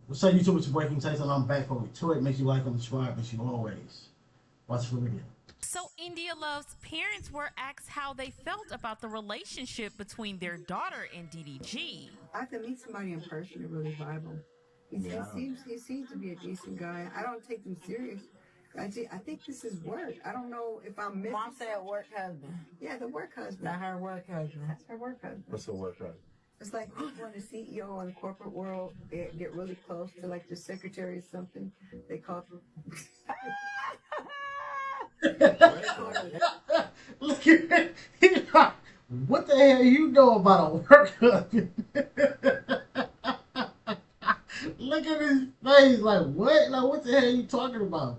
What's up, YouTube? It's your boy King Tyson. I'm back for it. To it. Make sure you like and subscribe. Make sure you always watch the video. So India Love's parents were asked how they felt about the relationship between their daughter and DDG. I have to meet somebody in person to really vibe him. He seems to be a decent guy. I don't take him serious. I think this is work. I don't know if I'm missing. Mom said work husband. Yeah, the work husband. Not her work husband. That's her work husband. What's the work husband? It's like when the CEO in the corporate world get really close to like the secretary or something. They call Look at it. What the hell you know about a work husband? Look at his face. Like, what? Like, what the hell are you talking about?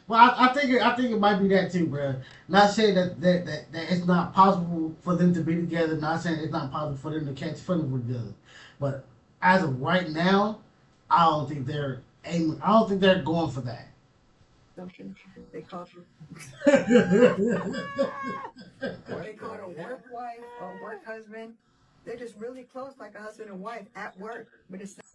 Well, I think it might be that too, bro. Not saying that it's not possible for them to be together. Not saying it's not possible for them to catch feelings with each other. But as of right now, I don't think they're aiming. I don't think they're going for that. something. They call they call it a work wife or work husband. They're just really close, like a husband and wife at work, but it's not.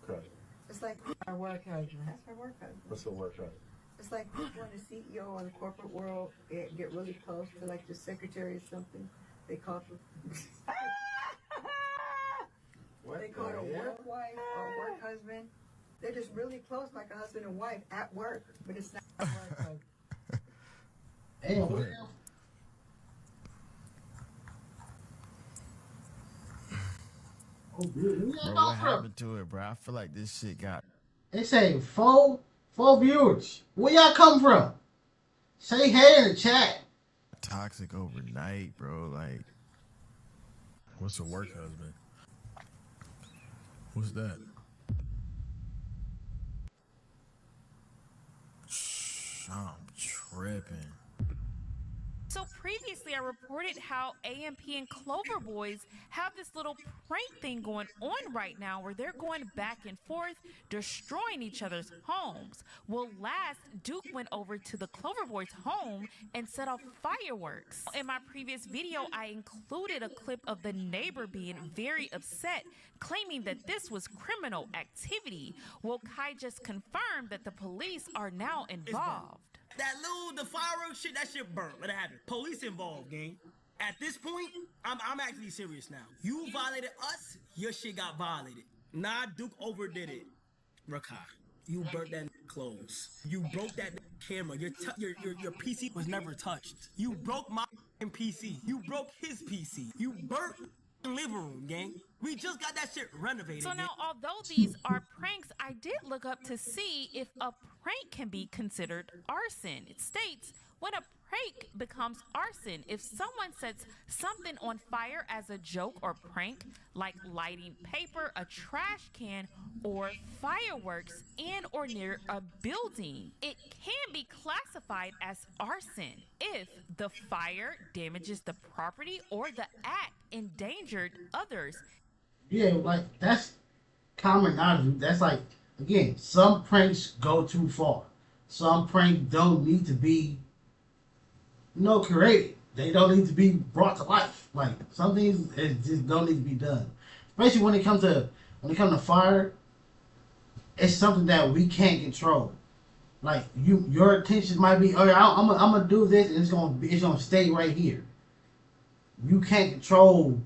Okay. It's like Her work husband. that's her work husband. What's the work husband? It's like when the CEO in the corporate world get really close to like the secretary or something. They call they call it a work wife or work husband. They're just really close, like a husband and wife at work, but it's not a work husband. Damn, what? Oh, dude, Bro, what happened to it, bro? I feel like this shit got. They say four viewers. Where y'all come from? Say hey in the chat. Toxic overnight, bro. Like, What's a work husband? What's that? I'm tripping. So previously I reported how AMP and Clover boys have this little prank thing going on right now where they're going back and forth, destroying each other's homes. Well, last, Duke went over to the Clover boys' home and set off fireworks. In my previous video, I included a clip of the neighbor being very upset, claiming that this was criminal activity. Well, Kai just confirmed that the police are now involved. The fireworks shit, that shit burnt. Let it happen. Police involved, gang. At this point, I'm actually serious now. You violated us, your shit got violated. Nah, Duke overdid it. Rakai, you burnt that clothes. You broke that camera. Your PC was never touched. You broke my PC. You broke his PC. You burnt the living room, gang. We just got that shit renovated. So now, although these are pranks, I did look up to see if a prank can be considered arson. It states, when a prank becomes arson, if someone sets something on fire as a joke or prank, like lighting paper, a trash can, or fireworks in or near a building, it can be classified as arson if the fire damages the property or the act endangered others. Yeah, like that's common knowledge. That's like, again, some pranks go too far. Some pranks don't need to be, created. They don't need to be brought to life. Like some things just don't need to be done. Especially when it comes to fire, it's something that we can't control. Like your intentions might be, oh, I'm gonna do this, and it's gonna stay right here. You can't control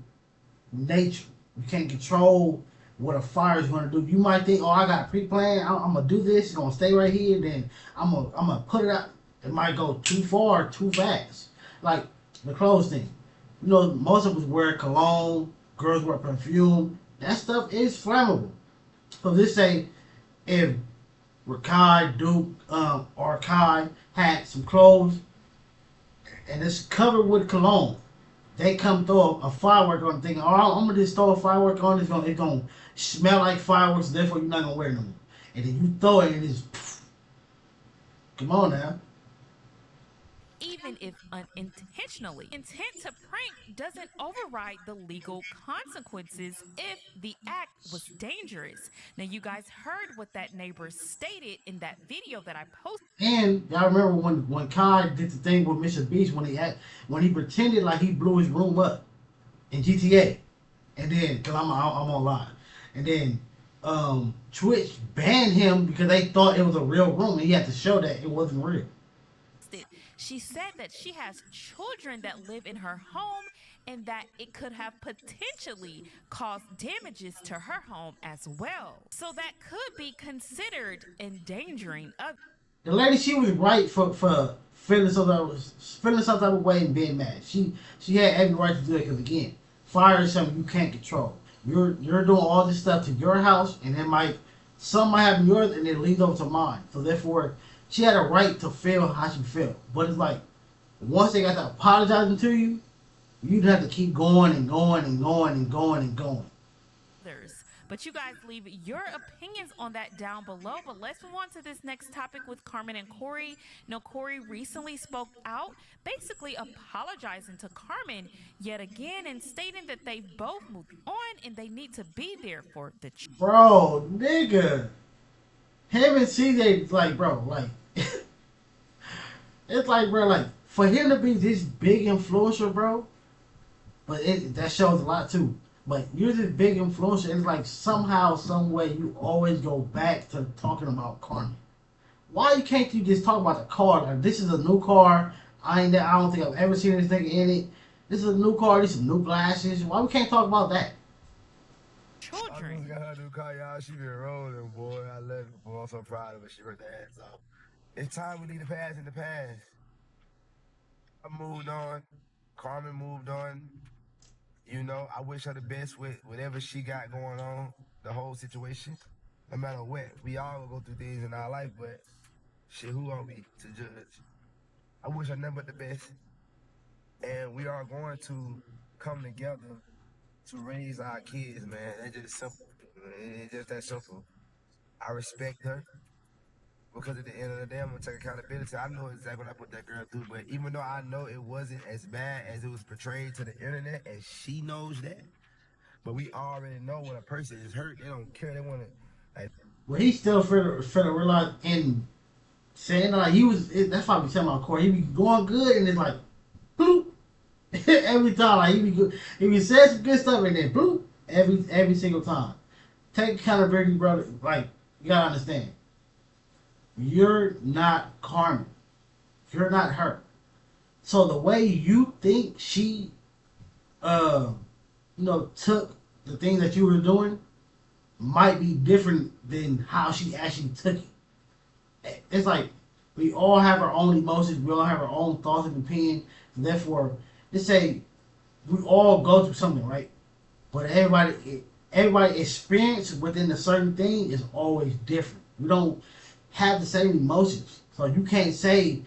nature. You can't control what a fire is going to do. You might think, oh, I got a pre-plan. I'm going to do this. It's going to stay right here. Then I'm gonna put it out. It might go too far, too fast. Like the clothes thing. Most of us wear cologne. Girls wear perfume. That stuff is flammable. So let's say if Rakai, Duke, or Kai had some clothes and it's covered with cologne. They come throw a firework on the thing. Oh, I'm gonna just throw a firework on. It's gonna smell like fireworks. Therefore, you're not gonna wear them. And then you throw it, and it's poof. Come on now. Even if unintentionally. Intent to prank doesn't override the legal consequences if the act was dangerous. Now, you guys heard what that neighbor stated in that video that I posted. And y'all remember when Kai did the thing with Mr. Beast when he pretended like he blew his room up in GTA. and then because I'm online, and then Twitch banned him because they thought it was a real room, and he had to show that it wasn't real. She said that she has children that live in her home and that it could have potentially caused damages to her home as well. So that could be considered endangering others. The lady, she was right for feeling some type of way and being mad. She had every right to do it because again, fire is something you can't control. You're doing all this stuff to your house, and some might happen to yours, and it leads over to mine. So therefore, she had a right to feel how she felt. But it's like once they got to apologizing to you, you'd have to keep going and going and going and going and going. But you guys leave your opinions on that down below. But let's move on to this next topic with Carmen and Corey. Corey recently spoke out, basically apologizing to Carmen yet again and stating that they've both moved on and they need to be there for the bro, nigga. Him and CJ, like, bro, like, it's like, bro, like, for him to be this big influencer, bro, but that shows a lot too. But you're this big influencer, and it's like somehow, some way, you always go back to talking about Carmen. Why can't you just talk about the car? Like, this is a new car. I don't think I've ever seen anything in it. This is a new car. These some new glasses. Why we can't talk about that? Children. I got her new car, y'all. She been rolling, boy. I love it, boy. I'm so proud of her. She worked her ass off. It's time we leave the past in the past. I moved on. Carmen moved on. You know, I wish her the best with whatever she got going on, the whole situation. No matter what, we all go through things in our life, but shit, who are we to judge? I wish her nothing but the best. And we are going to come together to raise our kids, man. It's just simple. It's just that simple. I respect her because at the end of the day, I'm going to take accountability. I know exactly what I put that girl through, but even though I know it wasn't as bad as it was portrayed to the internet, and she knows that, but we already know when a person is hurt, they don't care. They want to, like... Well, he still fair to realize and saying, like, that's why we tell my Corey, he be going good, and it's like, bloop. Every time, like, he be good. He be saying some good stuff, and then bloop, every single time. Take accountability, brother. Like, you gotta understand. You're not Carmen. You're not her. So the way you think she, took the things that you were doing might be different than how she actually took it. It's like we all have our own emotions. We all have our own thoughts and opinions. Therefore, let's say we all go through something, right? But everybody experience within a certain thing is always different. We don't have the same emotions. So you can't say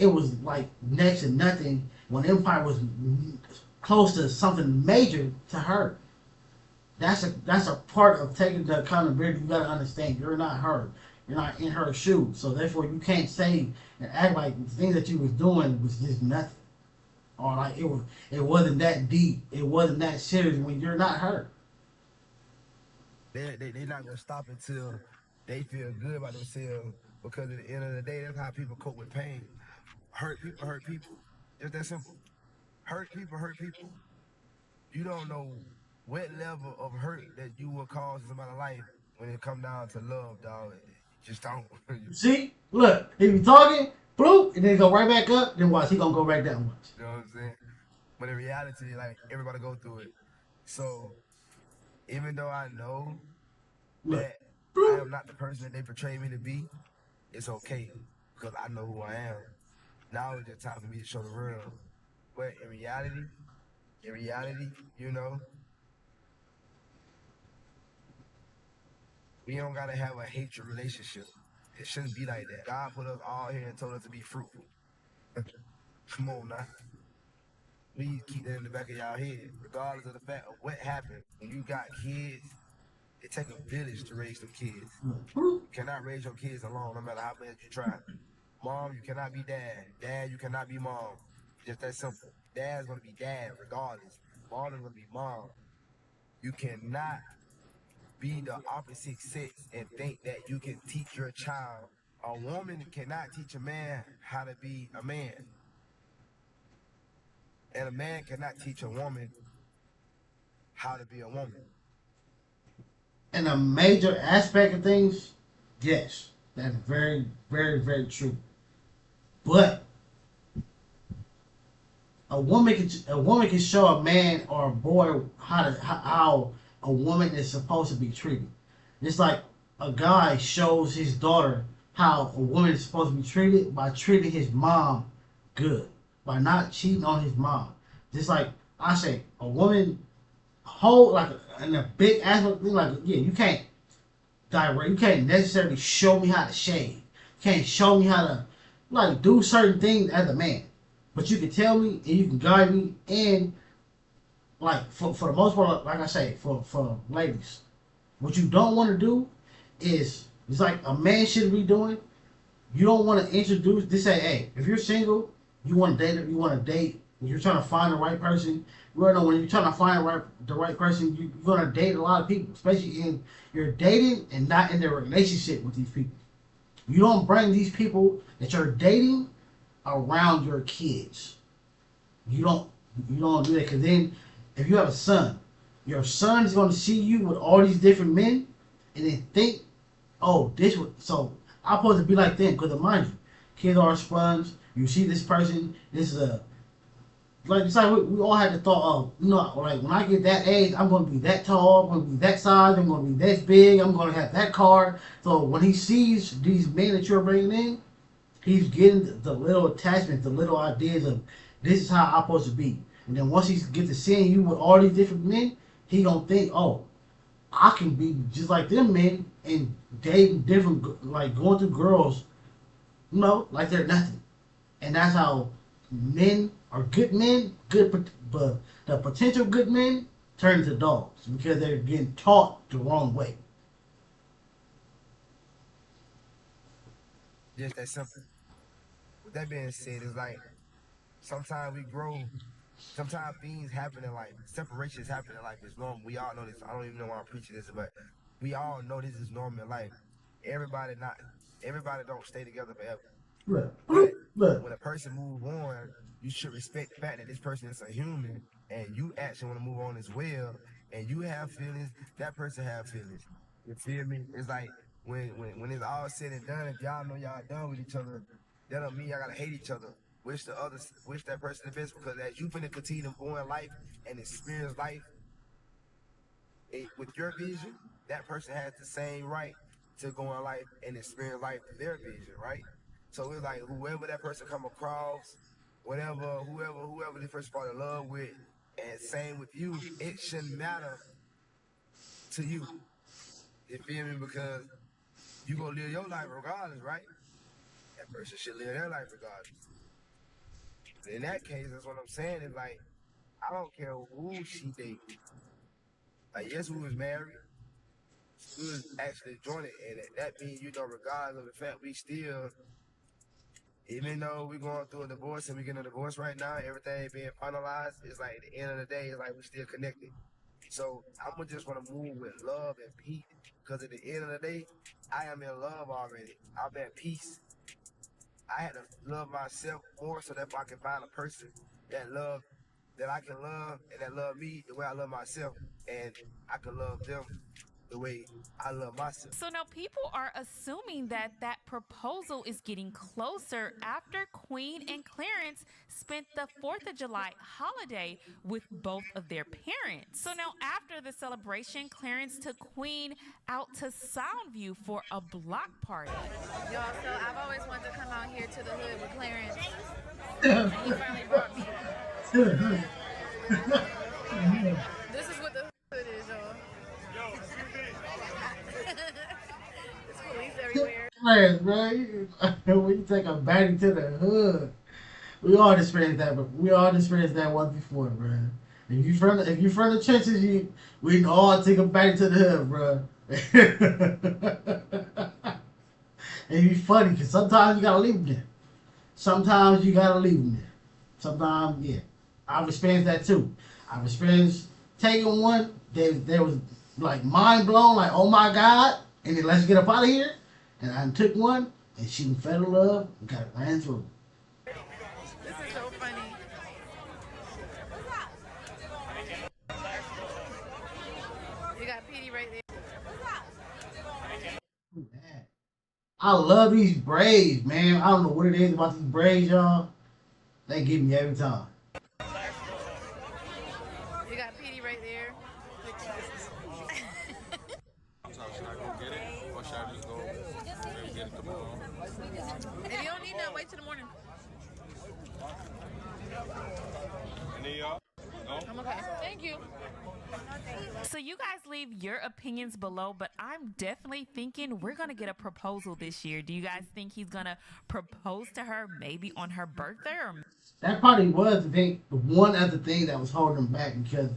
it was like next to nothing when Empire was close to something major to her. That's a part of taking the accountability. You gotta understand you're not her. You're not in her shoes. So therefore you can't say and act like the things that you was doing was just nothing. Or like it wasn't that deep. It wasn't that serious when you're not her. They're not gonna stop until they feel good about themselves, because at the end of the day, that's how people cope with pain. Hurt people hurt people. It's that simple. Hurt people hurt people. You don't know what level of hurt that you will cause in somebody's life when it come down to love, dog. Just don't. See? Look, he be talking, bloop, and then go right back up, then watch, he gonna go back down. Watch. You know what I'm saying? But in reality, like, everybody go through it. So, even though I know that I am not the person that they portray me to be, it's okay, because I know who I am. Now it's just time for me to show the real. But in reality, we don't gotta have a hatred relationship. It shouldn't be like that. God put us all here and told us to be fruitful. Come on now. Please keep that in the back of y'all head, regardless of the fact of what happened. When you got kids, it takes a village to raise them kids. You cannot raise your kids alone, no matter how bad you try. Mom, you cannot be dad. Dad, you cannot be mom. Just that simple. Dad's gonna be dad, regardless. Mom is gonna be mom. You cannot be the opposite sex and think that you can teach your child. A woman cannot teach a man how to be a man. And a man cannot teach a woman how to be a woman. In a major aspect of things, yes, that's very, very, very true. But a woman can show a man or a boy how a woman is supposed to be treated. It's like a guy shows his daughter how a woman is supposed to be treated by treating his mom good, by not cheating on his mom. Just like I say, a woman whole like in a big aspect thing, like yeah, you can't direct, you can't necessarily show me how to shave. You can't show me how to like do certain things as a man. But you can tell me and you can guide me, and like for the most part, like I say, for ladies, what you don't want to do is it's like a man should be doing. You don't want to introduce this. Say, hey, if you're single, you want to date. You want to date. When you're trying to find the right person, you already know when you're trying to find the right person, you're gonna date a lot of people, especially in you're dating and not in a relationship with these people. You don't bring these people that you're dating around your kids. You don't do that, because then if you have a son, your son is going to see you with all these different men and then think, oh, this was so I'm supposed to be like them, because mind you, kids are a sponge. You see this person, this is a like it's like we all had the thought of, you know, like when I get that age, I'm going to be that tall, I'm going to be that size, I'm going to be this big, I'm going to have that car. So when he sees these men that you're bringing in, he's getting the little attachments, the little ideas of this is how I'm supposed to be. And then once he gets to seeing you with all these different men, he gonna think, oh, I can be just like them men and dating different, like going through girls, you know, like they're nothing. And that's how men are good men, but the potential good men turn into dogs because they're getting taught the wrong way. Just that simple. With that being said, it's like sometimes we grow, sometimes things happen in life, separations happen in life. It's normal. We all know this. I don't even know why I'm preaching this, but we all know this is normal in life. Everybody don't stay together forever. Right. But when a person moves on, you should respect the fact that this person is a human and you actually want to move on as well, and you have feelings, that person have feelings. You feel me? It's like when it's all said and done, if y'all know y'all done with each other, that don't mean y'all gotta hate each other. Wish that person the best, because as you finna continue to go in life and experience life with your vision, that person has the same right to go in life and experience life with their vision, right? So it's like whoever that person come across, whoever this person fall in love with, and same with you, it shouldn't matter to you. You feel me? Because you gonna live your life regardless, right? That person should live their life regardless. In that case, that's what I'm saying. Is like, I don't care who she dated. Like, yes, we was married. We was actually joined, and that means, you know, regardless of the fact we still, even though we're going through a divorce and we're getting a divorce right now, everything being finalized, it's like at the end of the day, it's like we still connected. So I'm gonna just want to move with love and peace, because at the end of the day, I am in love already. I'm at peace. I had to love myself more so that I can find a person that I can love and that love me the way I love myself, and I can love them the way I love myself. So now people are assuming that proposal is getting closer after Queen and Clarence spent the 4th of July holiday with both of their parents. So now after the celebration, Clarence took Queen out to Soundview for a block party. Y'all, so I've always wanted to come out here to the hood with Clarence. And he finally brought me. This is what the hood is, y'all. It's police everywhere. Clarence, bro, when you take a baddie to the hood, we all experienced that, but we all experienced that once before, bro. If you from the trenches, we can all take a baddie to the hood, bro. It'd be funny because sometimes you gotta leave them there. Sometimes you gotta leave them there. Sometimes, yeah, I've experienced that too. I've experienced taking one. They was like mind blown, like oh my god, and then let's get up out of here. And I took one, and she fell in love and got ran through. This is so funny. PD right there. I love these braids, man. I don't know what it is about these braids, y'all. They get me every time. You got PD right there. Should I go get it? Or should I just go maybe get it tomorrow? If you don't need that, wait till the morning. Any of y'all? No? I'm okay. Thank you. So you guys leave your opinions below, but I'm definitely thinking we're gonna get a proposal this year. Do you guys think he's gonna propose to her maybe on her birthday? Or That probably was the one other thing that was holding them back because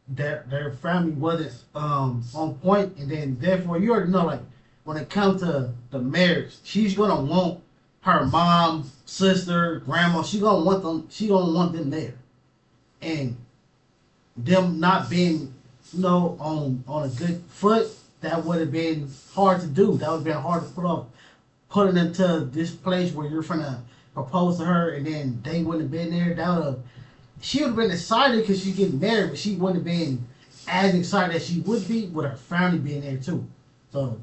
their family wasn't on point, and then therefore you already know, like, when it comes to the marriage, she's gonna want her mom, sister, grandma. She gonna want them. She gonna want them there, and them not being, on a good foot. That would have been hard to do. That would have been hard to put off, putting them to this place where you're finna propose to her, and then they wouldn't have been there. That would have. She would have been excited because she's getting married, but she wouldn't have been as excited as she would be with her family being there too. So,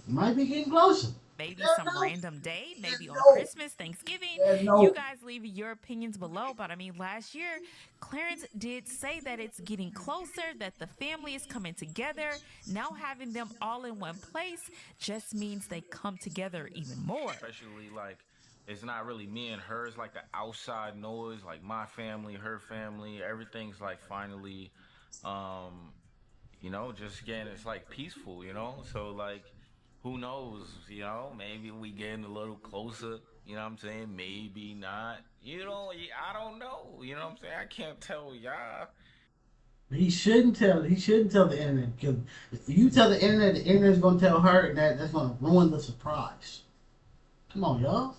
you might be getting closer. maybe some random day, maybe on Christmas, Thanksgiving. No. You guys leave your opinions below. But I mean, last year, Clarence did say that it's getting closer, that the family is coming together. Now having them all in one place just means they come together even more. Especially, like, it's not really me and her. It's like the outside noise, like my family, her family. Everything's like finally, just getting, it's like peaceful, So like, who knows, maybe we getting a little closer, you know what I'm saying? Maybe not, I don't know, you know what I'm saying? I can't tell y'all. He shouldn't tell the internet, because if you tell the internet's gonna tell her, and that's gonna ruin the surprise. Come on, y'all.